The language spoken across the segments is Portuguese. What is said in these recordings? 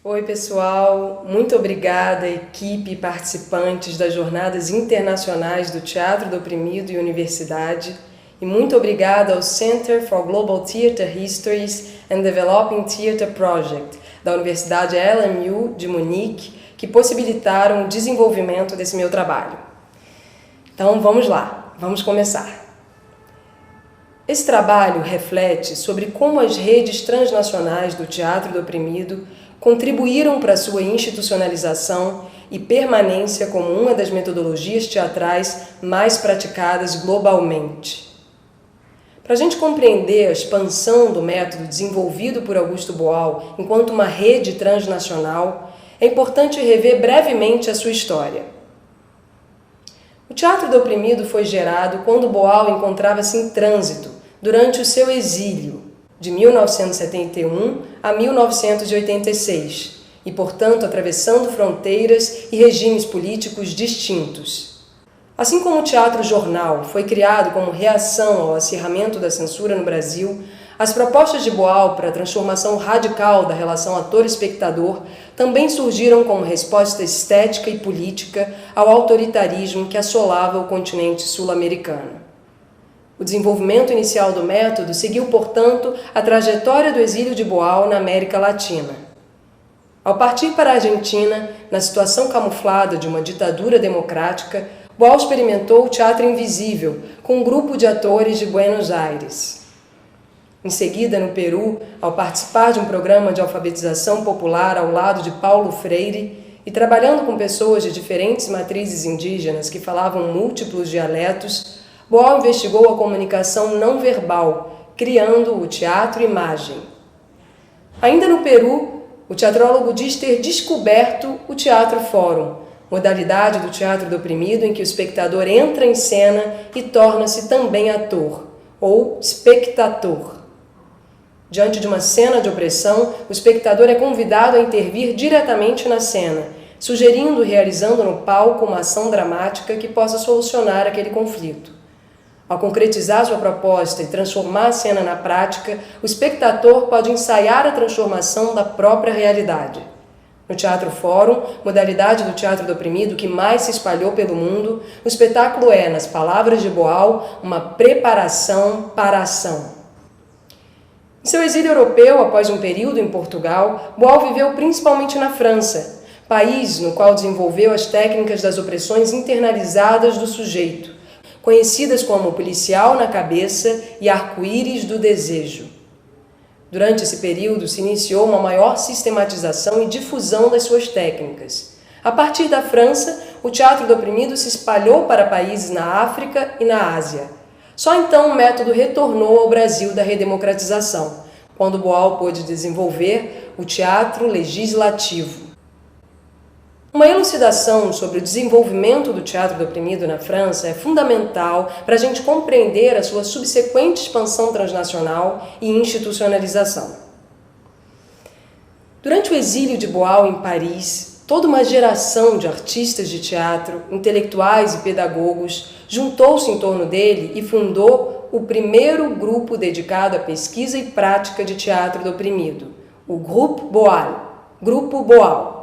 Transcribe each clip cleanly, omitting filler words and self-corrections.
Oi, pessoal! Muito obrigada, equipe e participantes das Jornadas Internacionais do Teatro do Oprimido e Universidade, e muito obrigada ao Center for Global Theatre Histories and Developing Theatre Project, da Universidade LMU de Munique, que possibilitaram o desenvolvimento desse meu trabalho. Então, vamos lá, vamos começar. Esse trabalho reflete sobre como as redes transnacionais do teatro do oprimido contribuíram para sua institucionalização e permanência como uma das metodologias teatrais mais praticadas globalmente. Para a gente compreender a expansão do método desenvolvido por Augusto Boal enquanto uma rede transnacional, é importante rever brevemente a sua história. O teatro do oprimido foi gerado quando Boal encontrava-se em trânsito durante o seu exílio, de 1971 a 1986, e, portanto, atravessando fronteiras e regimes políticos distintos. Assim como o Teatro Jornal foi criado como reação ao acirramento da censura no Brasil, as propostas de Boal para a transformação radical da relação ator-espectador também surgiram como resposta estética e política ao autoritarismo que assolava o continente sul-americano. O desenvolvimento inicial do método seguiu, portanto, a trajetória do exílio de Boal na América Latina. Ao partir para a Argentina, na situação camuflada de uma ditadura democrática, Boal experimentou o teatro invisível com um grupo de atores de Buenos Aires. Em seguida, no Peru, ao participar de um programa de alfabetização popular ao lado de Paulo Freire e trabalhando com pessoas de diferentes matrizes indígenas que falavam múltiplos dialetos, Boal investigou a comunicação não verbal, criando o teatro-imagem. Ainda no Peru, o teatrólogo diz ter descoberto o teatro-fórum, modalidade do teatro do oprimido em que o espectador entra em cena e torna-se também ator, ou espectador. Diante de uma cena de opressão, o espectador é convidado a intervir diretamente na cena, sugerindo e realizando no palco uma ação dramática que possa solucionar aquele conflito. Ao concretizar sua proposta e transformar a cena na prática, o espectador pode ensaiar a transformação da própria realidade. No Teatro Fórum, modalidade do teatro do oprimido que mais se espalhou pelo mundo, o espetáculo é, nas palavras de Boal, uma preparação para a ação. Em seu exílio europeu, após um período em Portugal, Boal viveu principalmente na França, país no qual desenvolveu as técnicas das opressões internalizadas do sujeito, conhecidas como policial na cabeça e arco-íris do desejo. Durante esse período se iniciou uma maior sistematização e difusão das suas técnicas. A partir da França, o teatro do oprimido se espalhou para países na África e na Ásia. Só então o método retornou ao Brasil da redemocratização, quando Boal pôde desenvolver o teatro legislativo. Uma elucidação sobre o desenvolvimento do teatro do oprimido na França é fundamental para a gente compreender a sua subsequente expansão transnacional e institucionalização. Durante o exílio de Boal em Paris, toda uma geração de artistas de teatro, intelectuais e pedagogos juntou-se em torno dele e fundou o primeiro grupo dedicado à pesquisa e prática de teatro do oprimido, o Grupo Boal.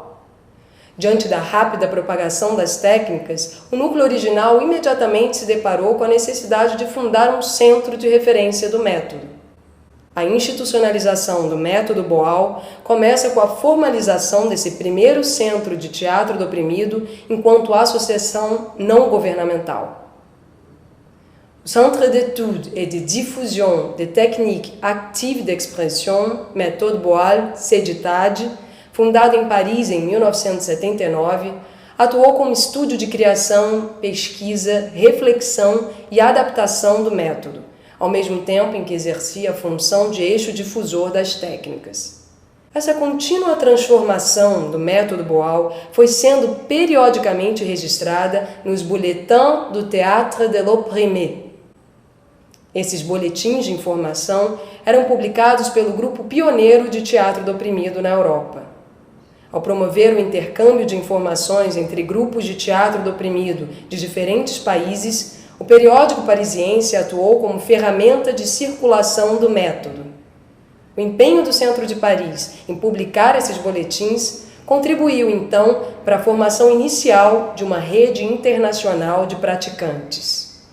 Diante da rápida propagação das técnicas, o núcleo original imediatamente se deparou com a necessidade de fundar um centro de referência do método. A institucionalização do método Boal começa com a formalização desse primeiro centro de teatro do oprimido enquanto associação não governamental. O Centre d'études et de diffusion des techniques actives d'expression, Méthode Boal, CEDITAD, fundado em Paris em 1979, atuou como estúdio de criação, pesquisa, reflexão e adaptação do método, ao mesmo tempo em que exercia a função de eixo difusor das técnicas. Essa contínua transformação do método Boal foi sendo periodicamente registrada nos Bulletins du Théâtre de l'Opprimé. Esses boletins de informação eram publicados pelo grupo pioneiro de teatro do oprimido na Europa. Ao promover o intercâmbio de informações entre grupos de teatro do oprimido de diferentes países, o periódico parisiense atuou como ferramenta de circulação do método. O empenho do Centro de Paris em publicar esses boletins contribuiu, então, para a formação inicial de uma rede internacional de praticantes.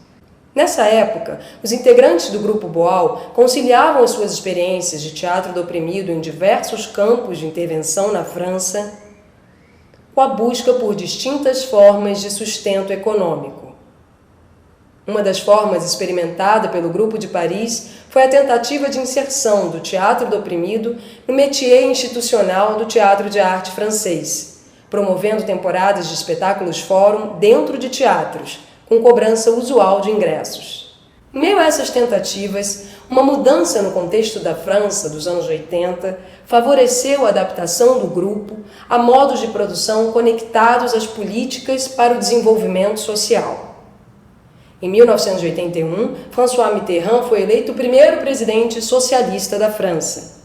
Nessa época, os integrantes do Grupo Boal conciliavam as suas experiências de teatro do oprimido em diversos campos de intervenção na França com a busca por distintas formas de sustento econômico. Uma das formas experimentada pelo Grupo de Paris foi a tentativa de inserção do teatro do oprimido no métier institucional do teatro de arte francês, promovendo temporadas de espetáculos fórum dentro de teatros, com cobrança usual de ingressos. Em meio a essas tentativas, uma mudança no contexto da França dos anos 80 favoreceu a adaptação do grupo a modos de produção conectados às políticas para o desenvolvimento social. Em 1981, François Mitterrand foi eleito o primeiro presidente socialista da França.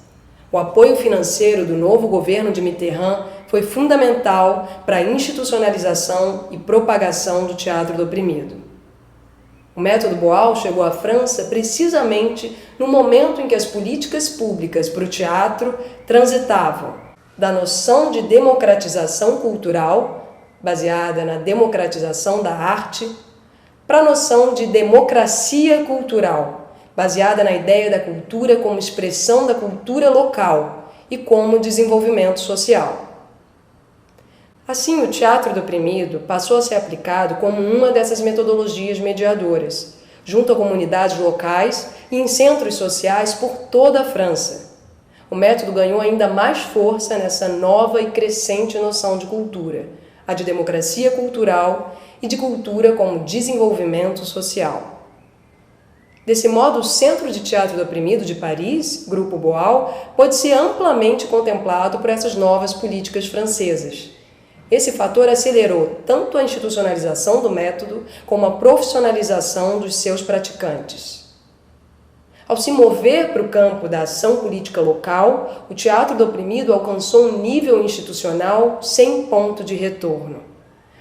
O apoio financeiro do novo governo de Mitterrand foi fundamental para a institucionalização e propagação do teatro do oprimido. O método Boal chegou à França precisamente no momento em que as políticas públicas para o teatro transitavam da noção de democratização cultural, baseada na democratização da arte, para a noção de democracia cultural, baseada na ideia da cultura como expressão da cultura local e como desenvolvimento social. Assim, o teatro do oprimido passou a ser aplicado como uma dessas metodologias mediadoras, junto a comunidades locais e em centros sociais por toda a França. O método ganhou ainda mais força nessa nova e crescente noção de cultura, a de democracia cultural e de cultura como desenvolvimento social. Desse modo, o Centro de Teatro do Oprimido de Paris, Grupo Boal, pode ser amplamente contemplado por essas novas políticas francesas. Esse fator acelerou tanto a institucionalização do método como a profissionalização dos seus praticantes. Ao se mover para o campo da ação política local, o teatro do oprimido alcançou um nível institucional sem ponto de retorno.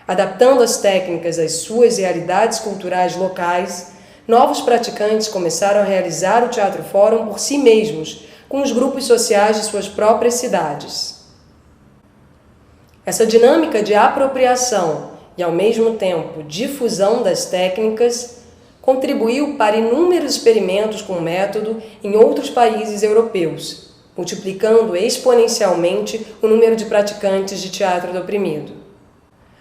Adaptando as técnicas às suas realidades culturais locais, novos praticantes começaram a realizar o teatro fórum por si mesmos, com os grupos sociais de suas próprias cidades. Essa dinâmica de apropriação e, ao mesmo tempo, difusão das técnicas contribuiu para inúmeros experimentos com o método em outros países europeus, multiplicando exponencialmente o número de praticantes de teatro do oprimido.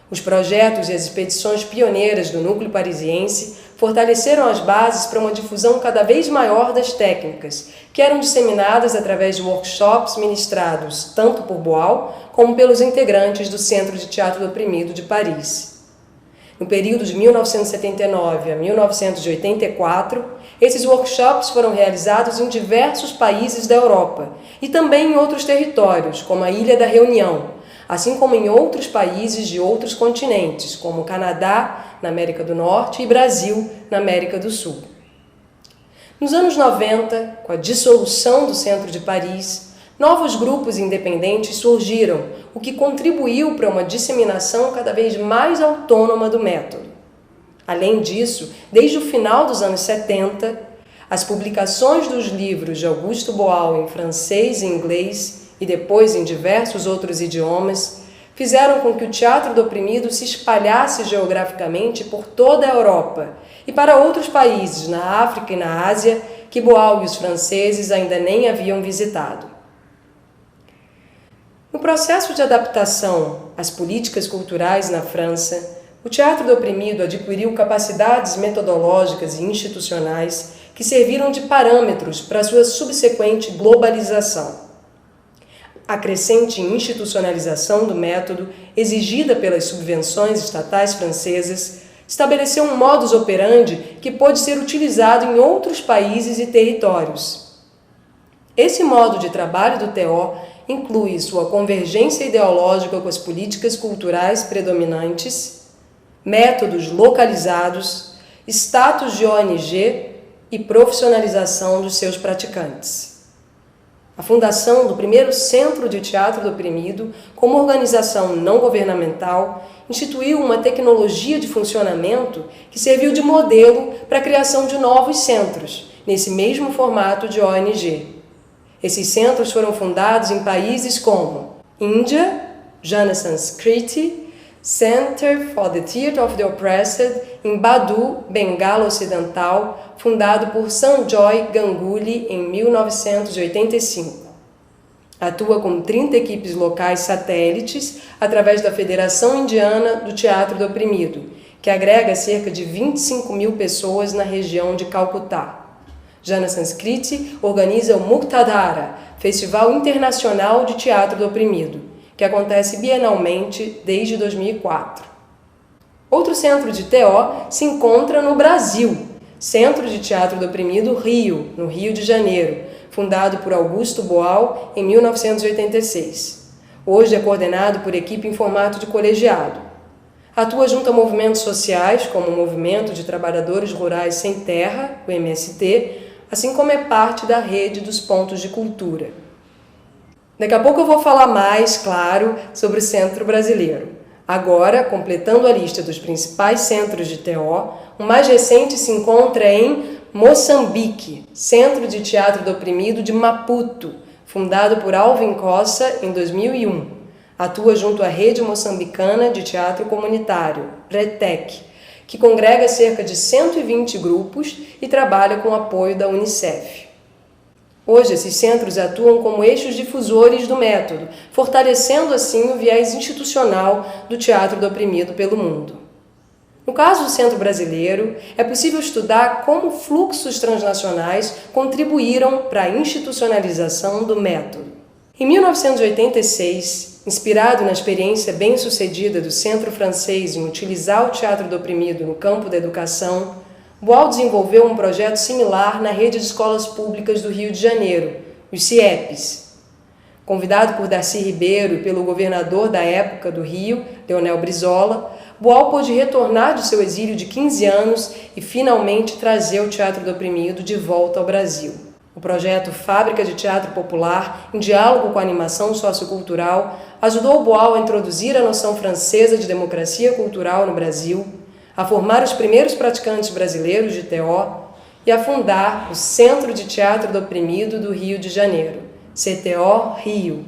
Os projetos e as expedições pioneiras do núcleo parisiense fortaleceram as bases para uma difusão cada vez maior das técnicas, que eram disseminadas através de workshops ministrados tanto por Boal como pelos integrantes do Centro de Teatro do Oprimido de Paris. No período de 1979 a 1984, esses workshops foram realizados em diversos países da Europa e também em outros territórios, como a Ilha da Reunião, assim como em outros países de outros continentes, como Canadá, na América do Norte, e Brasil, na América do Sul. Nos anos 90, com a dissolução do Centro de Paris, novos grupos independentes surgiram, o que contribuiu para uma disseminação cada vez mais autônoma do método. Além disso, desde o final dos anos 70, as publicações dos livros de Auguste Boal em francês e inglês e depois em diversos outros idiomas, fizeram com que o teatro do oprimido se espalhasse geograficamente por toda a Europa e para outros países na África e na Ásia que Boal e os franceses ainda nem haviam visitado. No processo de adaptação às políticas culturais na França, o teatro do oprimido adquiriu capacidades metodológicas e institucionais que serviram de parâmetros para sua subsequente globalização. A crescente institucionalização do método, exigida pelas subvenções estatais francesas, estabeleceu um modus operandi que pôde ser utilizado em outros países e territórios. Esse modo de trabalho do TO inclui sua convergência ideológica com as políticas culturais predominantes, métodos localizados, status de ONG e profissionalização dos seus praticantes. A fundação do primeiro Centro de Teatro do Oprimido, como organização não governamental, instituiu uma tecnologia de funcionamento que serviu de modelo para a criação de novos centros, nesse mesmo formato de ONG. Esses centros foram fundados em países como Índia, Jana Sanskriti, Center for the Theatre of the Oppressed, em Badu, Bengala Ocidental, fundado por Sanjoy Ganguly em 1985. Atua com 30 equipes locais satélites através da Federação Indiana do Teatro do Oprimido, que agrega cerca de 25 mil pessoas na região de Calcutá. Jana Sanskriti organiza o Muktadhara, Festival Internacional de Teatro do Oprimido, que acontece bienalmente desde 2004. Outro centro de TO se encontra no Brasil, Centro de Teatro do Oprimido Rio, no Rio de Janeiro, fundado por Augusto Boal em 1986. Hoje é coordenado por equipe em formato de colegiado. Atua junto a movimentos sociais, como o Movimento de Trabalhadores Rurais Sem Terra, o MST, assim como é parte da rede dos pontos de cultura. Daqui a pouco eu vou falar mais, claro, sobre o Centro Brasileiro. Agora, completando a lista dos principais centros de TO, o mais recente se encontra em Moçambique, Centro de Teatro do Oprimido de Maputo, fundado por Alvin Cossa em 2001. Atua junto à Rede Moçambicana de Teatro Comunitário, RETEC, que congrega cerca de 120 grupos e trabalha com o apoio da Unicef. Hoje, esses centros atuam como eixos difusores do método, fortalecendo assim o viés institucional do teatro do oprimido pelo mundo. No caso do Centro Brasileiro, é possível estudar como fluxos transnacionais contribuíram para a institucionalização do método. Em 1986, inspirado na experiência bem-sucedida do Centro Francês em utilizar o teatro do oprimido no campo da educação, Boal desenvolveu um projeto similar na rede de escolas públicas do Rio de Janeiro, os CIEPs. Convidado por Darcy Ribeiro e pelo governador da época do Rio, Leonel Brizola, Boal pôde retornar de seu exílio de 15 anos e finalmente trazer o teatro do oprimido de volta ao Brasil. O projeto Fábrica de Teatro Popular, em diálogo com a animação sociocultural, ajudou Boal a introduzir a noção francesa de democracia cultural no Brasil, a formar os primeiros praticantes brasileiros de TO e a fundar o Centro de Teatro do Oprimido do Rio de Janeiro, CTO Rio.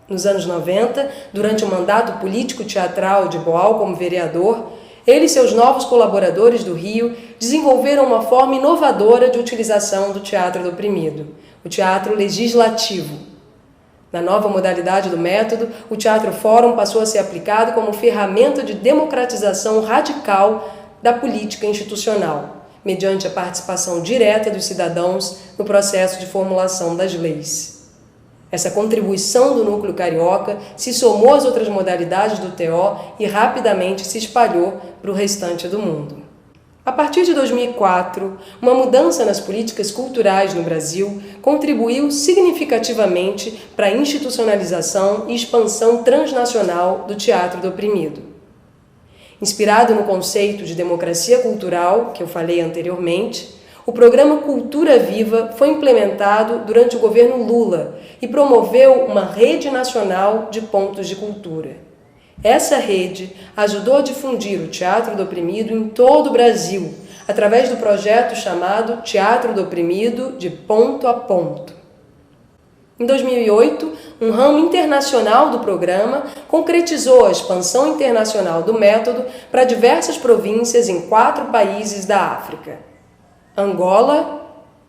Nos anos 90, durante o mandato político-teatral de Boal como vereador, ele e seus novos colaboradores do Rio desenvolveram uma forma inovadora de utilização do teatro do oprimido, o teatro legislativo. Na nova modalidade do método, o Teatro Fórum passou a ser aplicado como ferramenta de democratização radical da política institucional, mediante a participação direta dos cidadãos no processo de formulação das leis. Essa contribuição do núcleo carioca se somou às outras modalidades do TO e rapidamente se espalhou para o restante do mundo. A partir de 2004, uma mudança nas políticas culturais no Brasil contribuiu significativamente para a institucionalização e expansão transnacional do teatro do oprimido. Inspirado no conceito de democracia cultural, que eu falei anteriormente, o programa Cultura Viva foi implementado durante o governo Lula e promoveu uma rede nacional de pontos de cultura. Essa rede ajudou a difundir o teatro do oprimido em todo o Brasil, através do projeto chamado Teatro do Oprimido de Ponto a Ponto. Em 2008, um ramo internacional do programa concretizou a expansão internacional do método para diversas províncias em 4 países da África: Angola,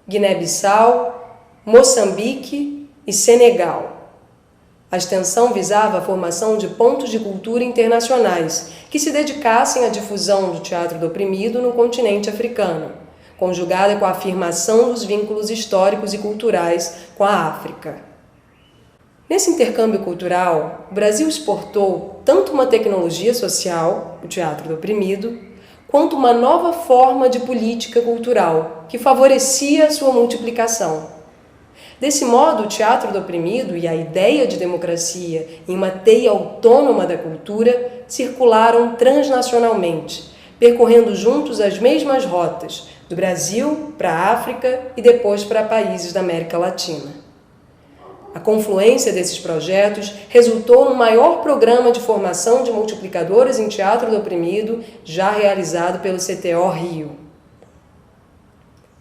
Guiné-Bissau, Moçambique e Senegal. A extensão visava a formação de pontos de cultura internacionais que se dedicassem à difusão do teatro do oprimido no continente africano, conjugada com a afirmação dos vínculos históricos e culturais com a África. Nesse intercâmbio cultural, o Brasil exportou tanto uma tecnologia social, o teatro do oprimido, quanto uma nova forma de política cultural que favorecia a sua multiplicação. Desse modo, o teatro do oprimido e a ideia de democracia em uma teia autônoma da cultura circularam transnacionalmente, percorrendo juntos as mesmas rotas, do Brasil para a África e depois para países da América Latina. A confluência desses projetos resultou no maior programa de formação de multiplicadores em teatro do oprimido já realizado pelo CTO Rio.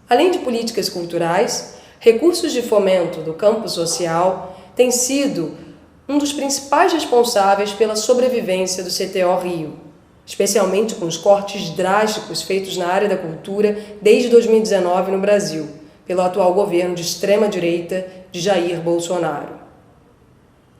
Além de políticas culturais, recursos de fomento do campo social têm sido um dos principais responsáveis pela sobrevivência do CTO Rio, especialmente com os cortes drásticos feitos na área da cultura desde 2019 no Brasil, pelo atual governo de extrema-direita de Jair Bolsonaro.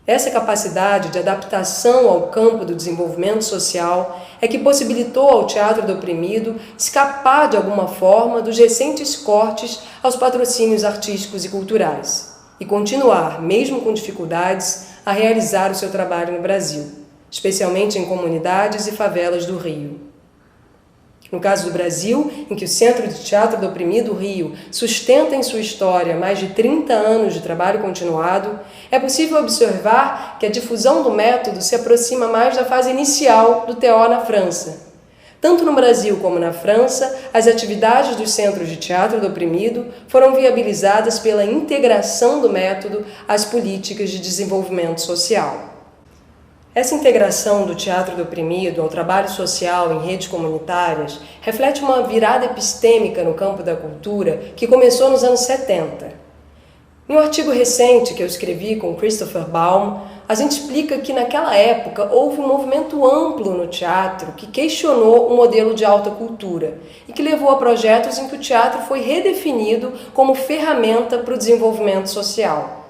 Essa capacidade de adaptação ao campo do desenvolvimento social é que possibilitou ao Teatro do Oprimido escapar de alguma forma dos recentes cortes aos patrocínios artísticos e culturais e continuar, mesmo com dificuldades, a realizar o seu trabalho no Brasil, especialmente em comunidades e favelas do Rio. No caso do Brasil, em que o Centro de Teatro do Oprimido Rio sustenta em sua história mais de 30 anos de trabalho continuado, é possível observar que a difusão do método se aproxima mais da fase inicial do TO na França. Tanto no Brasil como na França, as atividades dos Centros de Teatro do Oprimido foram viabilizadas pela integração do método às políticas de desenvolvimento social. Essa integração do Teatro do Oprimido ao trabalho social em redes comunitárias reflete uma virada epistêmica no campo da cultura que começou nos anos 70. Em um artigo recente que eu escrevi com Christopher Baum, a gente explica que naquela época houve um movimento amplo no teatro que questionou o modelo de alta cultura e que levou a projetos em que o teatro foi redefinido como ferramenta para o desenvolvimento social.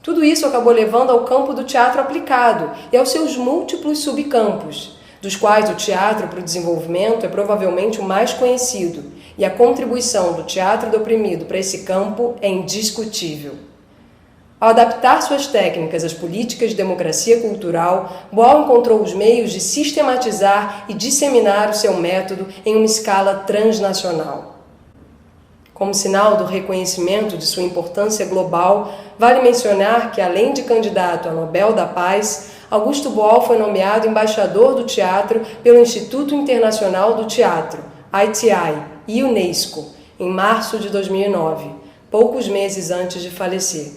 Tudo isso acabou levando ao campo do teatro aplicado e aos seus múltiplos subcampos, dos quais o teatro para o desenvolvimento é provavelmente o mais conhecido, e a contribuição do Teatro do Oprimido para esse campo é indiscutível. Ao adaptar suas técnicas às políticas de democracia cultural, Boal encontrou os meios de sistematizar e disseminar o seu método em uma escala transnacional. Como sinal do reconhecimento de sua importância global, vale mencionar que, além de candidato a Nobel da Paz, Augusto Boal foi nomeado embaixador do teatro pelo Instituto Internacional do Teatro, ITI, e Unesco, em março de 2009, poucos meses antes de falecer.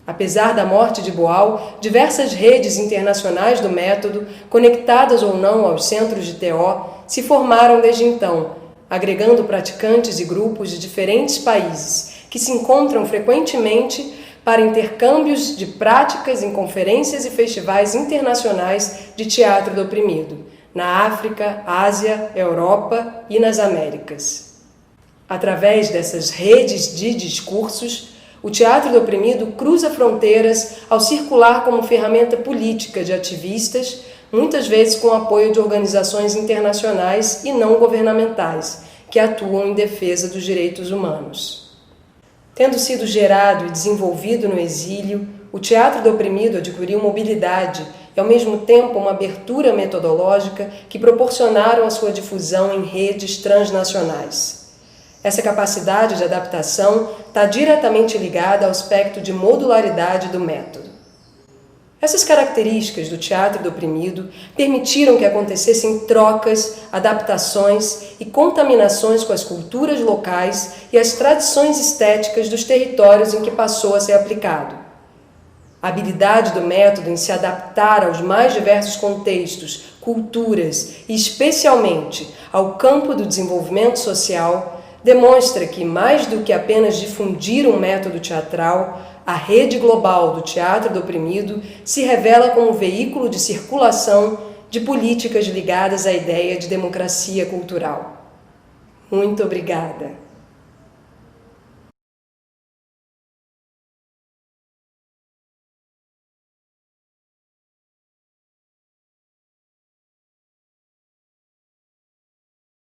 Apesar da morte de Boal, diversas redes internacionais do método, conectadas ou não aos centros de TO, se formaram desde então, agregando praticantes e grupos de diferentes países que se encontram frequentemente para intercâmbios de práticas em conferências e festivais internacionais de teatro do oprimido, na África, Ásia, Europa e nas Américas. Através dessas redes de discursos, o teatro do oprimido cruza fronteiras ao circular como ferramenta política de ativistas, muitas vezes com o apoio de organizações internacionais e não governamentais, que atuam em defesa dos direitos humanos. Tendo sido gerado e desenvolvido no exílio, o teatro do oprimido adquiriu mobilidade e, ao mesmo tempo, uma abertura metodológica que proporcionaram a sua difusão em redes transnacionais. Essa capacidade de adaptação está diretamente ligada ao aspecto de modularidade do método. Essas características do teatro do oprimido permitiram que acontecessem trocas, adaptações e contaminações com as culturas locais e as tradições estéticas dos territórios em que passou a ser aplicado. A habilidade do método em se adaptar aos mais diversos contextos, culturas e, especialmente, ao campo do desenvolvimento social demonstra que, mais do que apenas difundir um método teatral, a rede global do Teatro do Oprimido se revela como veículo de circulação de políticas ligadas à ideia de democracia cultural. Muito obrigada!